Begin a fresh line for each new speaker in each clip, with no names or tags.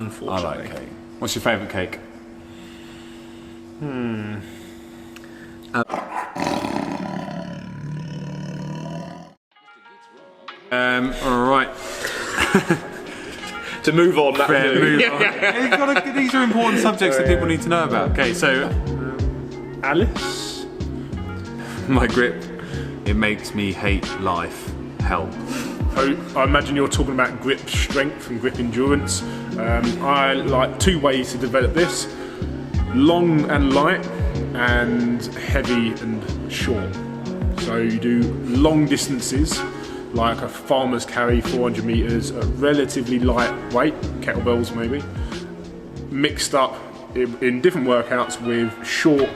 unfortunately.
I like cake. What's your favourite cake? Alright.
To move on, that
Move on. These are important subjects that people need to know about. Okay, so
Alice?
my grip, it makes me hate life. Help.
I imagine you're talking about grip strength and grip endurance. I like two ways to develop this: long and light, and heavy and short. So you do long distances, like a farmer's carry, 400 meters, a relatively lightweight, kettlebells maybe, mixed up in different workouts with short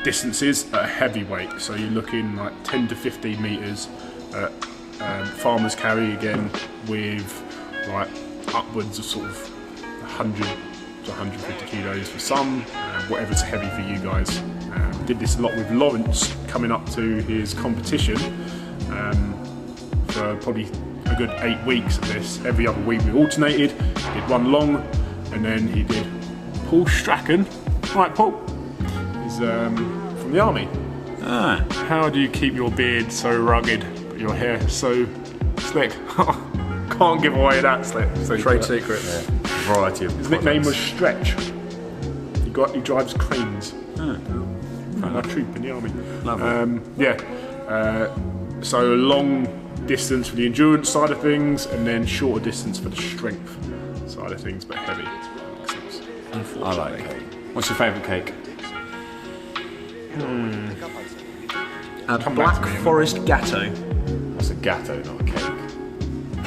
distances at a heavy weight. So you're looking like 10 to 15 meters at farmer's carry again, with like upwards of sort of 100 to 150 kilos for some, whatever's heavy for you guys. Did this a lot with Lawrence coming up to his competition. For probably a good 8 weeks of this. Every other week we alternated, did one long, and then he did Paul Strachan. Right, Paul is from the army. How do you keep your beard so rugged, but your hair so slick? Can't give away that slick. So
trade secret.
Yeah. Variety of
his nickname was Stretch. He drives cranes. A troop in the army.
Lovely.
So long distance for the endurance side of things, and then shorter distance for the strength side of things, but heavy. Makes sense.
I like cake. What's your favourite cake?
A Black Forest Gatto.
That's a gatto, not a cake.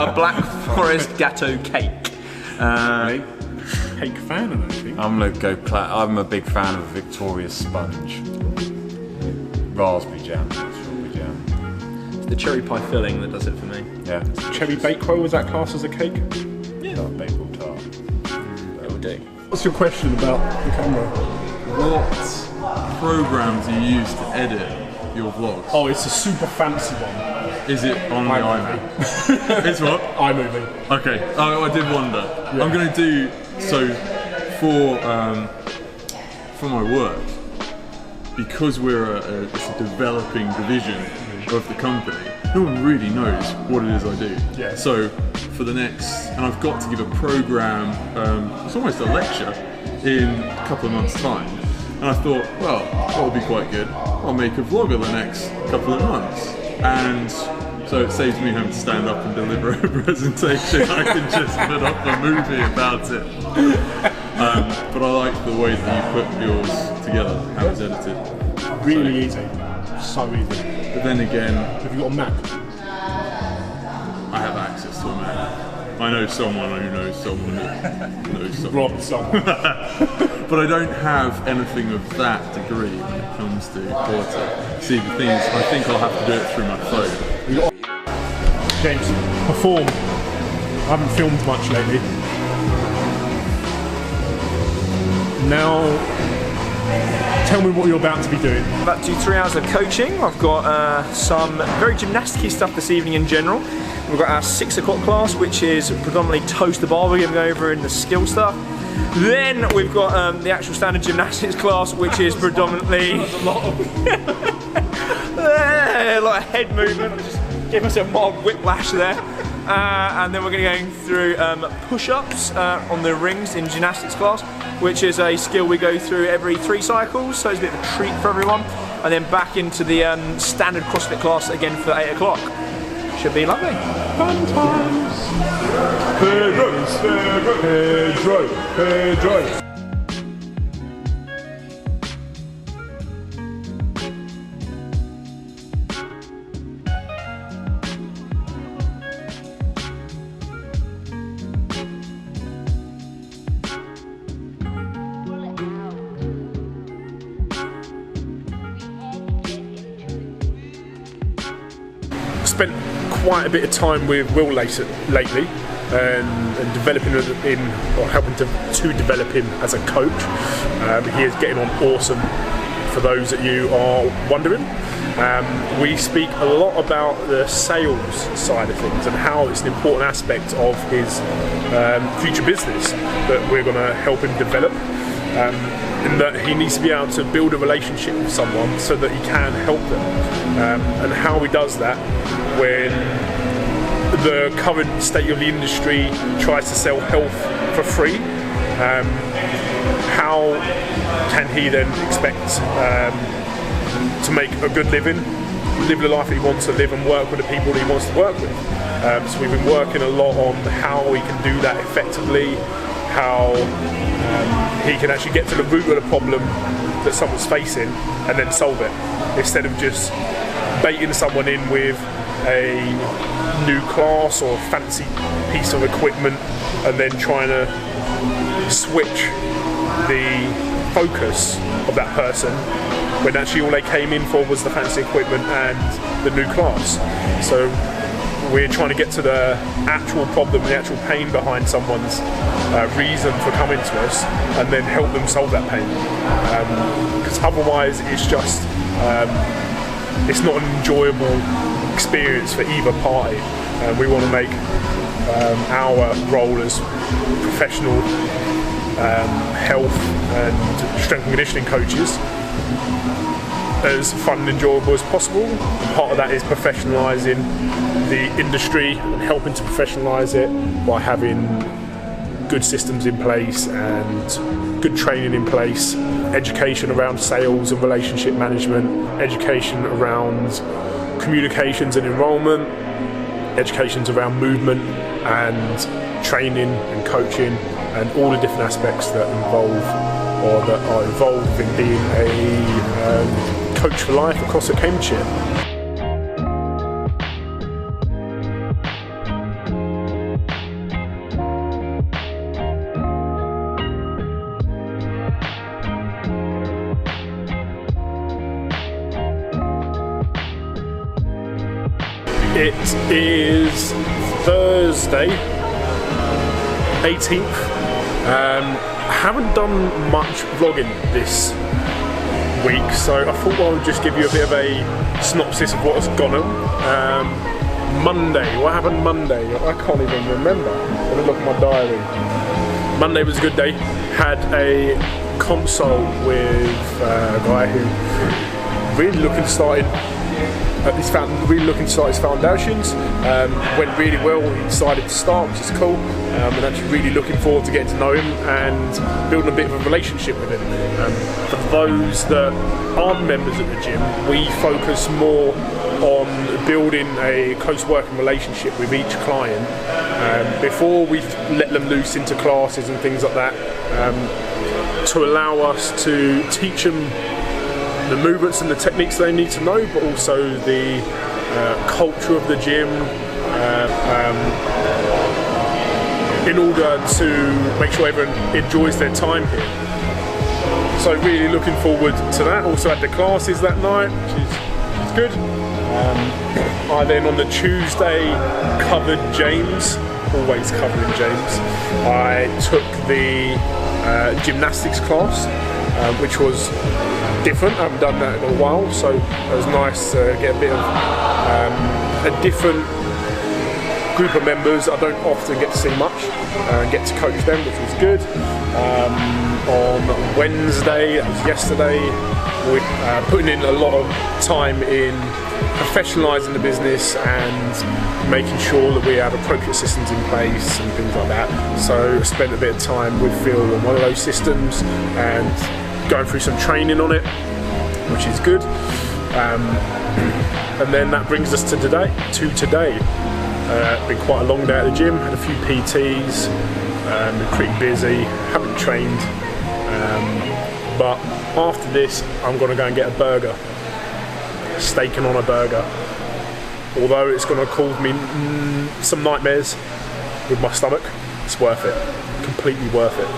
A Black Forest Gatto cake.
Really? Cake fan, I don't think.
I'm a big fan of a Victoria sponge. Raspberry jam, strawberry jam.
It's the cherry pie filling that does it for me.
Yeah.
Cherry Bakewell, was that classed as a cake?
Yeah.
Bakewell tart.
It will do.
What's your question about the camera?
What programs do you use to edit your vlogs?
Oh, it's a super fancy one.
Is it on the iMovie? It's what?
iMovie.
Okay, I did wonder. Yeah. I'm going to do, so for my work, because we're it's a developing division of the company, no one really knows what it is I do.
Yeah.
So for the next, and I've got to give a program, it's almost a lecture in a couple of months' time. And I thought, well, that would be quite good. I'll make a vlog of the next couple of months. And so it saves me having to stand up and deliver a presentation. I can just put up a movie about it. But I like the way that you put yours together, how it's edited.
Really easy. So easy.
But then again,
have you got a Mac?
I have access to a Mac. I know someone who knows someone who knows someone.
Rob someone.
But I don't have anything of that degree when it comes to quality. See, the thing is, I think I'll have to do it through my phone.
James, perform. I haven't filmed much lately. Now, tell me what you're about to be doing.
I'm about to do 3 hours of coaching. I've got some very gymnastic-y stuff this evening in general. We've got our 6 o'clock class, which is predominantly toast the bar. We're going to go over in the skill stuff. Then we've got the actual standard gymnastics class, which is predominantly a lot of head movement. I just gave myself a mild whiplash there. And then we're going to be going through push-ups on the rings in gymnastics class, which is a skill we go through every 3 cycles, so it's a bit of a treat for everyone. And then back into the standard CrossFit class again for 8 o'clock. Should be lovely.
Fun times. Pedro. Spent quite a bit of time with Will lately, and developing him, or helping to develop him as a coach. He is getting on awesome, for those that you are wondering. We speak a lot about the sales side of things and how it's an important aspect of his future business that we're going to help him develop. And that he needs to be able to build a relationship with someone so that he can help them. And how he does that when the current state of the industry tries to sell health for free. How can he then expect to make a good living, live the life that he wants to live and work with the people that he wants to work with? So we've been working a lot on how we can do that effectively, how he can actually get to the root of the problem that someone's facing and then solve it, instead of just baiting someone in with a new class or fancy piece of equipment and then trying to switch the focus of that person when actually all they came in for was the fancy equipment and the new class. So we're trying to get to the actual problem, the actual pain behind someone's reason for coming to us, and then help them solve that pain. Because otherwise it's just, it's not an enjoyable experience for either party. We want to make our role as professional health and strength and conditioning coaches as fun and enjoyable as possible. And part of that is professionalising the industry and helping to professionalise it by having good systems in place and good training in place, education around sales and relationship management, education around communications and enrolment, educations around movement and training and coaching, and all the different aspects that involve or that are involved in being a coach for life across at Cambridgeshire. It is Thursday, 18th. I haven't done much vlogging this week, so I thought I would just give you a bit of a synopsis of what has gone on. Monday, what happened Monday? I can't even remember. Let me look at my diary. Monday was a good day. Had a consult with a guy who really looking to start his foundations. Went really well. He decided to start, which is cool. And actually really looking forward to getting to know him and building a bit of a relationship with him. For those that aren't members at the gym, we focus more on building a close working relationship with each client before we let them loose into classes and things like that, to allow us to teach them the movements and the techniques they need to know, but also the culture of the gym, in order to make sure everyone enjoys their time here. So really looking forward to that. Also had the classes that night, which is good. I then on the Tuesday covered James, always covering James. I took the gymnastics class, which was different. I haven't done that in a while, so it was nice to get a bit of a different group of members I don't often get to see much and get to coach them, which was good. On Wednesday, that was yesterday, we're putting in a lot of time in professionalising the business and making sure that we have appropriate systems in place and things like that. So I spent a bit of time with Phil on one of those systems and going through some training on it, which is good. And then that brings us to today. Been quite a long day at the gym, had a few PTs, been pretty busy, haven't trained, but after this I'm going to go and get a burger, staking on a burger. Although it's going to cause me some nightmares with my stomach, it's worth it, completely worth it.